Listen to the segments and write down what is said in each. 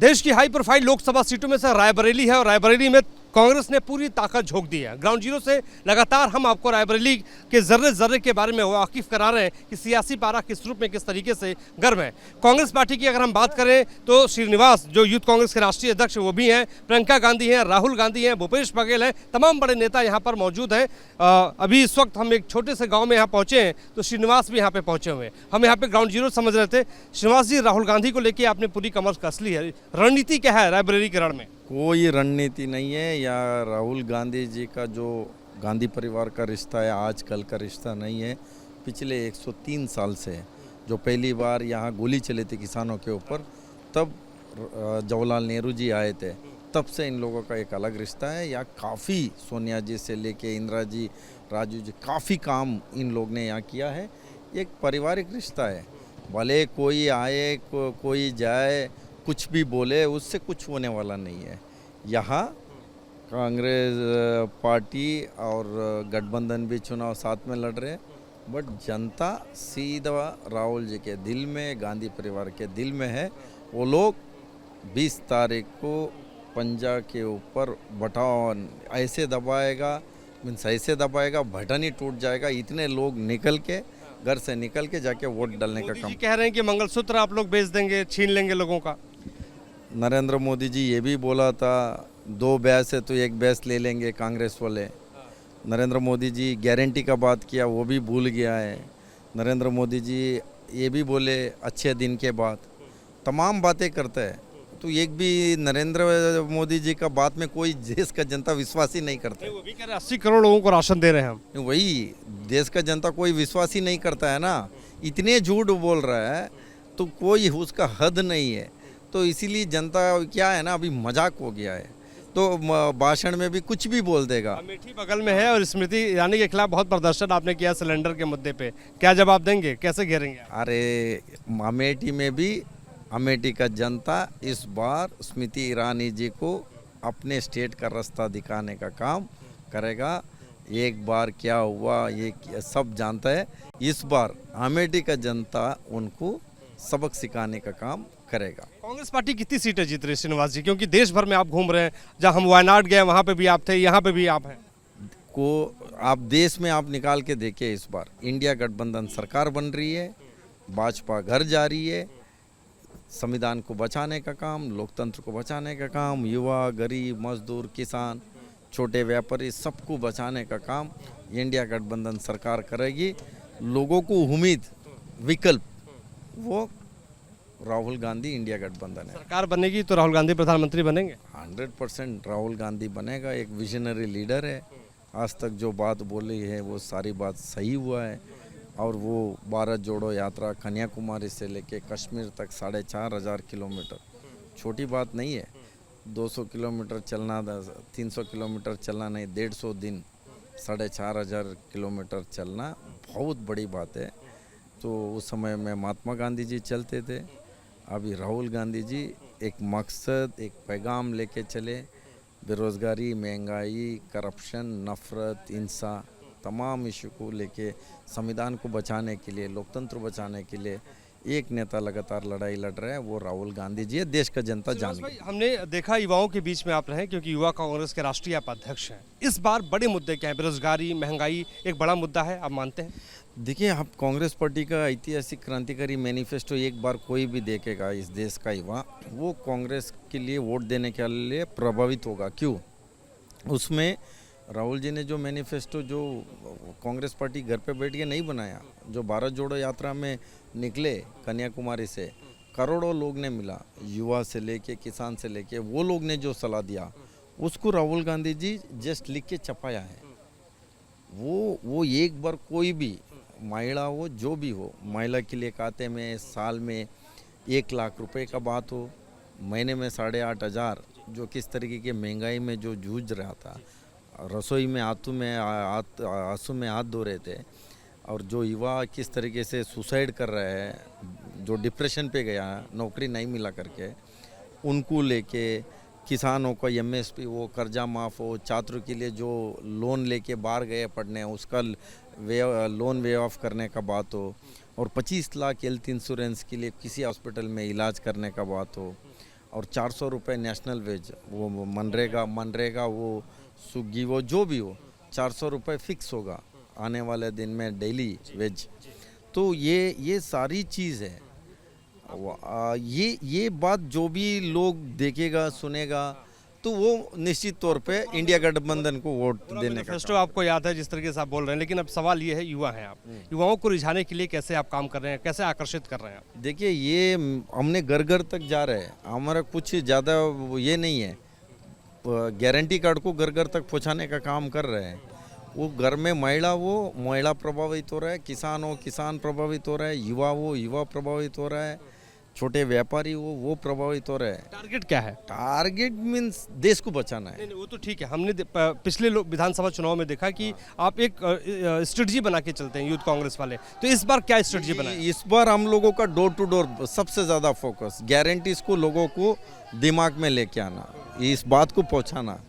देश की high profile Lok Sabha सीटों में से रायबरेली है और रायबरेली में कांग्रेस ने पूरी ताकत झोंक दी है। ग्राउंड जीरो से लगातार हम आपको रायबरेली के जर्रे जर्रे के बारे में वाकिफ करा रहे हैं कि सियासी पारा किस रूप में किस तरीके से गर्म है। कांग्रेस पार्टी की अगर हम बात करें तो श्रीनिवास जो यूथ कांग्रेस के राष्ट्रीय अध्यक्ष वो भी हैं, प्रियंका गांधी हैं, राहुल गांधी हैं, भूपेश बघेल हैं, तमाम बड़े नेता यहाँ पर मौजूद हैं। अभी इस वक्त हम एक छोटे से गाँव में यहाँ पहुँचे हैं तो श्रीनिवास भी यहाँ पे पहुँचे हुए हैं। हम यहाँ पे ग्राउंड जीरो समझ रहे थे। श्रीनिवास जी, राहुल गांधी को लेकर आपने पूरी कमर कस ली है, रणनीति क्या है रायबरेली के रण में? कोई रणनीति नहीं है। या राहुल गांधी जी का जो गांधी परिवार का रिश्ता है आजकल का रिश्ता नहीं है, पिछले 103 साल से है। जो पहली बार यहाँ गोली चली थी किसानों के ऊपर तब जवाहरलाल नेहरू जी आए थे, तब से इन लोगों का एक अलग रिश्ता है। या काफ़ी सोनिया जी से लेके इंदिरा जी, राजू जी, काफ़ी काम इन लोग ने यहाँ किया है। एक पारिवारिक रिश्ता है। भले कोई आए कोई जाए कुछ भी बोले, उससे कुछ होने वाला नहीं है। यहाँ कांग्रेस पार्टी और गठबंधन भी चुनाव साथ में लड़ रहे हैं, बट जनता सीधा राहुल जी के दिल में, गांधी परिवार के दिल में है। वो लोग 20 तारीख को पंजा के ऊपर बटन ऐसे दबाएगा, मीन्स ऐसे दबाएगा बटन ही टूट जाएगा। इतने लोग निकल के घर से निकल के जाके वोट डालने का काम कह रहे हैं कि मंगलसूत्र आप लोग बेच देंगे, छीन लेंगे लोगों का। नरेंद्र मोदी जी ये भी बोला था 2 बैच है तो 1 बैच ले लेंगे कांग्रेस वाले। नरेंद्र मोदी जी गारंटी का बात किया वो भी भूल गया है। नरेंद्र मोदी जी ये भी बोले अच्छे दिन के बाद, तमाम बातें करते हैं तो एक भी नरेंद्र मोदी जी का बात में कोई देश का जनता विश्वास ही नहीं करता है। वो भी कह रहे 80 करोड़ लोगों को राशन दे रहे हैं हम। वही देश का जनता कोई विश्वास ही नहीं करता है ना, इतने झूठ बोल रहा है तो कोई उसका हद नहीं है। तो इसीलिए जनता क्या है ना, अभी मजाक हो गया है तो भाषण में भी कुछ भी बोल देगा। अमेठी बगल में है और स्मृति ईरानी के खिलाफ बहुत प्रदर्शन आपने किया सिलेंडर के मुद्दे पे, क्या जवाब देंगे, कैसे घेरेंगे? अरे अमेठी में भी अमेठी का जनता इस बार स्मृति ईरानी जी को अपने स्टेट का रास्ता दिखाने का काम करेगा। एक बार क्या हुआ ये सब जानता है। इस बार अमेठी का जनता उनको सबक सिखाने का काम करेगा। कांग्रेस पार्टी कितनी सीटें जीत रही है श्रीनिवास जी? क्योंकि देश भर में आप घूम रहे हैं, जहां हम वायनाड गए वहां पे भी आप थे, यहाँ पे भी आप हैं। को आप देश में आप निकाल के देखिए, इस बार इंडिया गठबंधन सरकार बन रही है, भाजपा घर जा रही है। संविधान को बचाने का काम, लोकतंत्र को बचाने का काम, युवा, गरीब, मजदूर, किसान, छोटे व्यापारी सबको बचाने का काम इंडिया गठबंधन सरकार करेगी। लोगों को उम्मीद, विकल्प वो राहुल गांधी इंडिया गठबंधन है। सरकार बनेगी तो राहुल गांधी प्रधानमंत्री बनेंगे? 100% राहुल गांधी बनेगा। एक विजनरी लीडर है। आज तक जो बात बोली है वो सारी बात सही हुआ है। और वो भारत जोड़ो यात्रा कन्याकुमारी से लेके कश्मीर तक 4,500 किलोमीटर छोटी बात नहीं है। 200 किलोमीटर चलना, 300 किलोमीटर चलना नहीं, 150 दिन 4,500 किलोमीटर चलना बहुत बड़ी बात है। तो उस समय में महात्मा गांधी जी चलते थे, अभी राहुल गांधी जी एक मकसद, एक पैगाम लेके चले। बेरोज़गारी, महंगाई, करप्शन, नफ़रत, हिंसा, तमाम इशू को लेके संविधान को बचाने के लिए, लोकतंत्र बचाने के लिए एक नेता लगातार लड़ाई लड़ रहा है, वो राहुल गांधी जी है। देश का जनता जान गई। हमने देखा युवाओं के बीच में आप रहे क्योंकि युवा कांग्रेस के राष्ट्रीय आप अध्यक्ष हैं। इस बार बड़े मुद्दे क्या हैं? बेरोजगारी, महंगाई एक बड़ा मुद्दा है, आप मानते हैं? देखिए, आप कांग्रेस पार्टी का ऐतिहासिक क्रांतिकारी मैनिफेस्टो एक बार कोई भी देखेगा इस देश का युवा, वो कांग्रेस के लिए वोट देने के लिए प्रभावित होगा। क्यों? उसमें राहुल जी ने जो मैनिफेस्टो जो कांग्रेस पार्टी घर पे बैठ के नहीं बनाया, जो भारत जोड़ो यात्रा में निकले कन्याकुमारी से, करोड़ों लोग ने मिला, युवा से लेके किसान से लेके, वो लोग ने जो सलाह दिया उसको राहुल गांधी जी जस्ट लिख के छपाया है। वो एक बार कोई भी महिला हो, जो भी हो, महिला के लिए खाते में साल में 1 लाख रुपए का बात हो, महीने में 8,500, जो किस तरीके की महंगाई में जो जूझ रहा था, रसोई में आंसू में हाथ धो रहे थे, और जो युवा किस तरीके से सुसाइड कर रहे हैं, जो डिप्रेशन पे गया, नौकरी नहीं मिला करके, उनको लेके किसानों का MSP वो कर्जा माफ़ हो, छात्रों के लिए जो लोन लेके बाहर गए पढ़ने उसका लोन वे ऑफ करने का बात हो, और 25 लाख हेल्थ इंश्योरेंस के लिए किसी हॉस्पिटल में इलाज करने का बात हो, और 400 रुपये नेशनल वेज, वो मनरेगा वो स्विगी वो जो भी हो, 400 रुपये फिक्स होगा आने वाले दिन में डेली वेज। तो ये सारी चीज़ है। ये बात जो भी लोग देखेगा सुनेगा तो वो निश्चित तौर पे इंडिया गठबंधन को वोट देने का मैनिफेस्टो आपको याद है जिस तरीके से आप बोल रहे हैं, लेकिन अब सवाल ये है, युवा हैं आप, युवाओं को रिझाने के लिए कैसे आप काम कर रहे हैं, कैसे आकर्षित कर रहे हैं आप? देखिए, ये हमने घर घर तक जा रहे हैं, हमारा कुछ ज़्यादा ये नहीं है, गारंटी कार्ड को घर घर तक पहुंचाने का काम कर रहे हैं। वो घर में महिला प्रभावित हो रहा है, किसान प्रभावित हो रहा है, युवा प्रभावित हो रहा है, छोटे व्यापारी हो वो प्रभावित हो रहे हैं। टारगेट क्या है? टारगेट मीन्स देश को बचाना है। नहीं, वो तो ठीक है, हमने पिछले विधानसभा चुनाव में देखा कि आप एक स्ट्रेटजी बना के चलते हैं यूथ कांग्रेस वाले, तो इस बार क्या स्ट्रेटजी बनाए? इस बार हम लोगों का डोर टू डोर सबसे ज़्यादा फोकस, गारंटीज को लोगों को दिमाग में लेके आना, इस बात को पहुंचाना।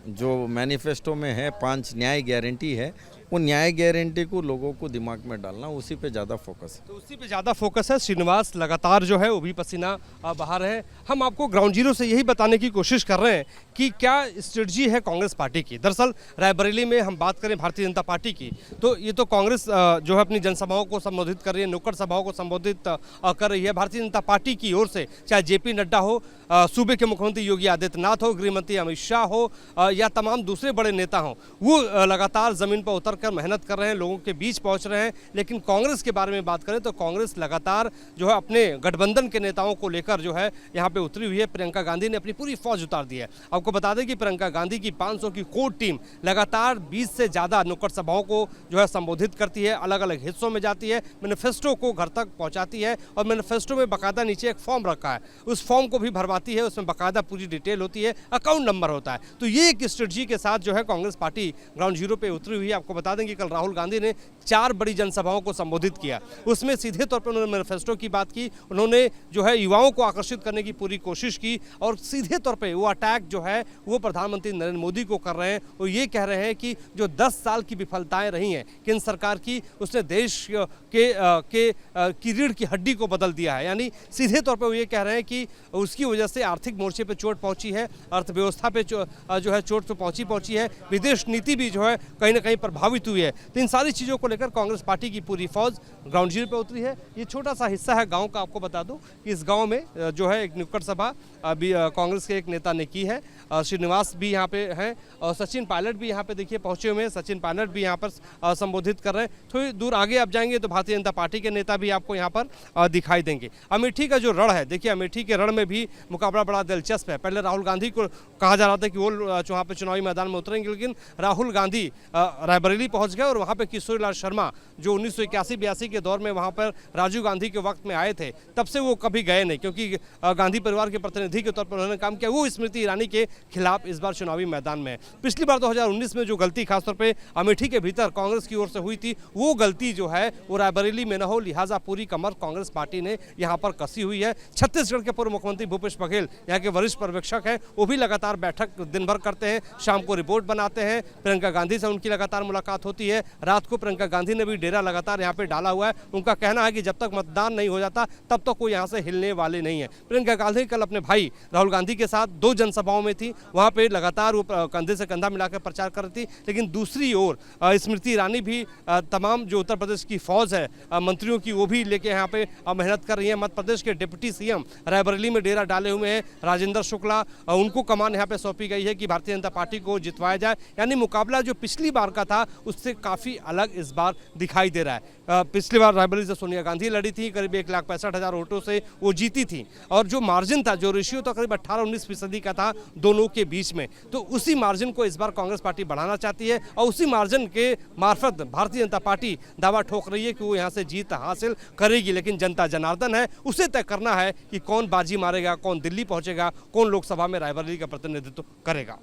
जो मैनिफेस्टो में है 5 न्याय गारंटी है, वो न्याय गारंटी को लोगों को दिमाग में डालना, उसी पे ज़्यादा फोकस है। तो उसी पे ज़्यादा फोकस है। श्रीनिवास लगातार जो है वो भी पसीना बहा रहे हैं। हम आपको ग्राउंड जीरो से यही बताने की कोशिश कर रहे हैं कि क्या स्ट्रेटजी है कांग्रेस पार्टी की। दरअसल रायबरेली में हम बात करें भारतीय जनता पार्टी की, तो ये तो कांग्रेस जो है अपनी जनसभाओं को संबोधित कर रही है, नुक्कड़ सभाओं को संबोधित कर रही है। भारतीय जनता पार्टी की ओर से चाहे जेपी नड्डा हो, सूबे के मुख्यमंत्री योगी आदित्यनाथ हो, गृहमंत्री अमित शाह हो या तमाम दूसरे बड़े नेता हों, वो लगातार ज़मीन पर उतर कर मेहनत कर रहे हैं, लोगों के बीच पहुंच रहे हैं। लेकिन कांग्रेस के बारे में बात करें तो कांग्रेस लगातार जो है अपने गठबंधन के नेताओं को लेकर जो है यहाँ पे उतरी हुई है। प्रियंका गांधी ने अपनी पूरी फौज उतार दी है। आपको बता दें कि प्रियंका गांधी की 500 की कोर टीम लगातार 20 से ज़्यादा नुक्कड़ सभाओं को जो है संबोधित करती है, अलग अलग हिस्सों में जाती है, मैनिफेस्टो को घर तक पहुँचाती है और मैनिफेस्टो में बाकायदा नीचे एक फॉर्म रखा है, उस फॉर्म को भी भरवाती है, उसमें बाकायदा पूरी डिटेल होती है, अकाउंट नंबर होता है। तो ये एक स्ट्रेटजी के साथ जो है कांग्रेस पार्टी ग्राउंड जीरो पे उतरी हुई है। आपको बता दें कि कल राहुल गांधी ने 4 बड़ी जनसभाओं को संबोधित किया, उसमें सीधे तौर पर उन्होंने मैनिफेस्टो की बात की, उन्होंने जो है युवाओं को आकर्षित करने की पूरी कोशिश की और सीधे तौर पे वो अटैक जो है वो प्रधानमंत्री नरेंद्र मोदी को कर रहे हैं। वो ये कह रहे हैं कि जो 10 साल की विफलताएं रही हैं केंद्र सरकार की, उसने देश की रीढ़ की हड्डी को बदल दिया है। यानी सीधे तौर पर वो ये कह रहे हैं कि उसकी वजह से आर्थिक मोर्चे पे चोट पहुंची है, अर्थव्यवस्था पे जो है चोट तो पहुंची है, विदेश नीति भी जो है कहीं ना कहीं प्रभावित हुई है। तो इन सारी चीज़ों को लेकर कांग्रेस पार्टी की पूरी फौज ग्राउंड जीरो पे उतरी है। ये छोटा सा हिस्सा है गांव का, आपको बता दूं कि इस गांव में जो है एक नुक्कड़ सभा अभी कांग्रेस के एक नेता ने की है। श्रीनिवास भी यहाँ पे हैं और सचिन पायलट भी यहाँ पे देखिए पहुंचे हुए हैं। सचिन पायलट भी यहाँ पर संबोधित कर रहे हैं। थोड़ी दूर आगे आप जाएंगे तो भारतीय जनता पार्टी के नेता भी आपको यहाँ पर दिखाई देंगे। अमेठी का जो रण है, देखिए अमेठी के रण में भी मुकाबला बड़ा दिलचस्प है। पहले राहुल गांधी को कहा जा रहा था कि वो वहाँ पे चुनावी मैदान में उतरेंगे, लेकिन राहुल गांधी रायबरेली पहुंच गए और वहाँ पे किशोरीलाल शर्मा जो 1981-82 के दौर में वहाँ पर राजीव गांधी के वक्त में आए थे, तब से वो कभी गए नहीं, क्योंकि गांधी परिवार के प्रतिनिधि के तौर पर उन्होंने काम किया। वो स्मृति ईरानी के खिलाफ इस बार चुनावी मैदान में है। पिछली बार 2019 में जो गलती खासतौर पर अमेठी के भीतर कांग्रेस की ओर से हुई थी, वो गलती जो है वो रायबरेली में न हो, लिहाजा पूरी कमर कांग्रेस पार्टी ने यहाँ पर कसी हुई है। छत्तीसगढ़ के पूर्व मुख्यमंत्री भूपेश बघेल यहाँ के वरिष्ठ पर्यवेक्षक हैं, वो भी लगातार बैठक दिन भर करते हैं, शाम को रिपोर्ट बनाते हैं। प्रियंका गांधी से उनकी लगातार मुलाकात होती है। रात को प्रियंका गांधी ने भी डेरा लगातार यहाँ पे डाला हुआ है। उनका कहना है कि जब तक मतदान नहीं हो जाता तब तक कोई यहाँ से हिलने वाले नहीं है। प्रियंका गांधी कल अपने भाई राहुल गांधी के साथ 2 जनसभाओं में थी, वहाँ पे लगातार वो कंधे से कंधा मिलाकर प्रचार कर रही थी। लेकिन दूसरी ओर स्मृति ईरानी भी तमाम जो उत्तर प्रदेश की फौज है मंत्रियों की, वो भी लेके यहाँ पे मेहनत कर रही है। मध्य प्रदेश के डिप्टी सीएम रायबरेली में डेरा डाले हुए हैं, राजेंद्र शुक्ला, उनको कमान यहाँ पे सौंपी गई है कि भारतीय जनता पार्टी को जितवाया जाए। यानी मुकाबला जो पिछली बार का था उससे काफ़ी अलग इस बार दिखाई दे रहा है। पिछली बार रायबरेली से सोनिया गांधी लड़ी थी, करीब 1,65,000 वोटों से वो जीती थी और जो मार्जिन था, जो रेशियो था करीब 18-19% का था दोनों के बीच में। तो उसी मार्जिन को इस बार कांग्रेस पार्टी बढ़ाना चाहती है और उसी मार्जिन के मार्फत भारतीय जनता पार्टी दावा ठोक रही है कि वो यहाँ से जीत हासिल करेगी। लेकिन जनता जनार्दन है, उसे तय करना है कि कौन बाजी मारेगा, कौन दिल्ली पहुंचेगा, कौन लोकसभा में रायबरेली का प्रतिनिधित्व करेगा।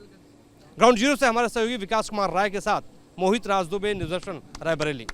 ग्राउंड जीरो से हमारे सहयोगी विकास कुमार राय के साथ मोहित राज दुबे, न्यूज़ 18 रायबरेली।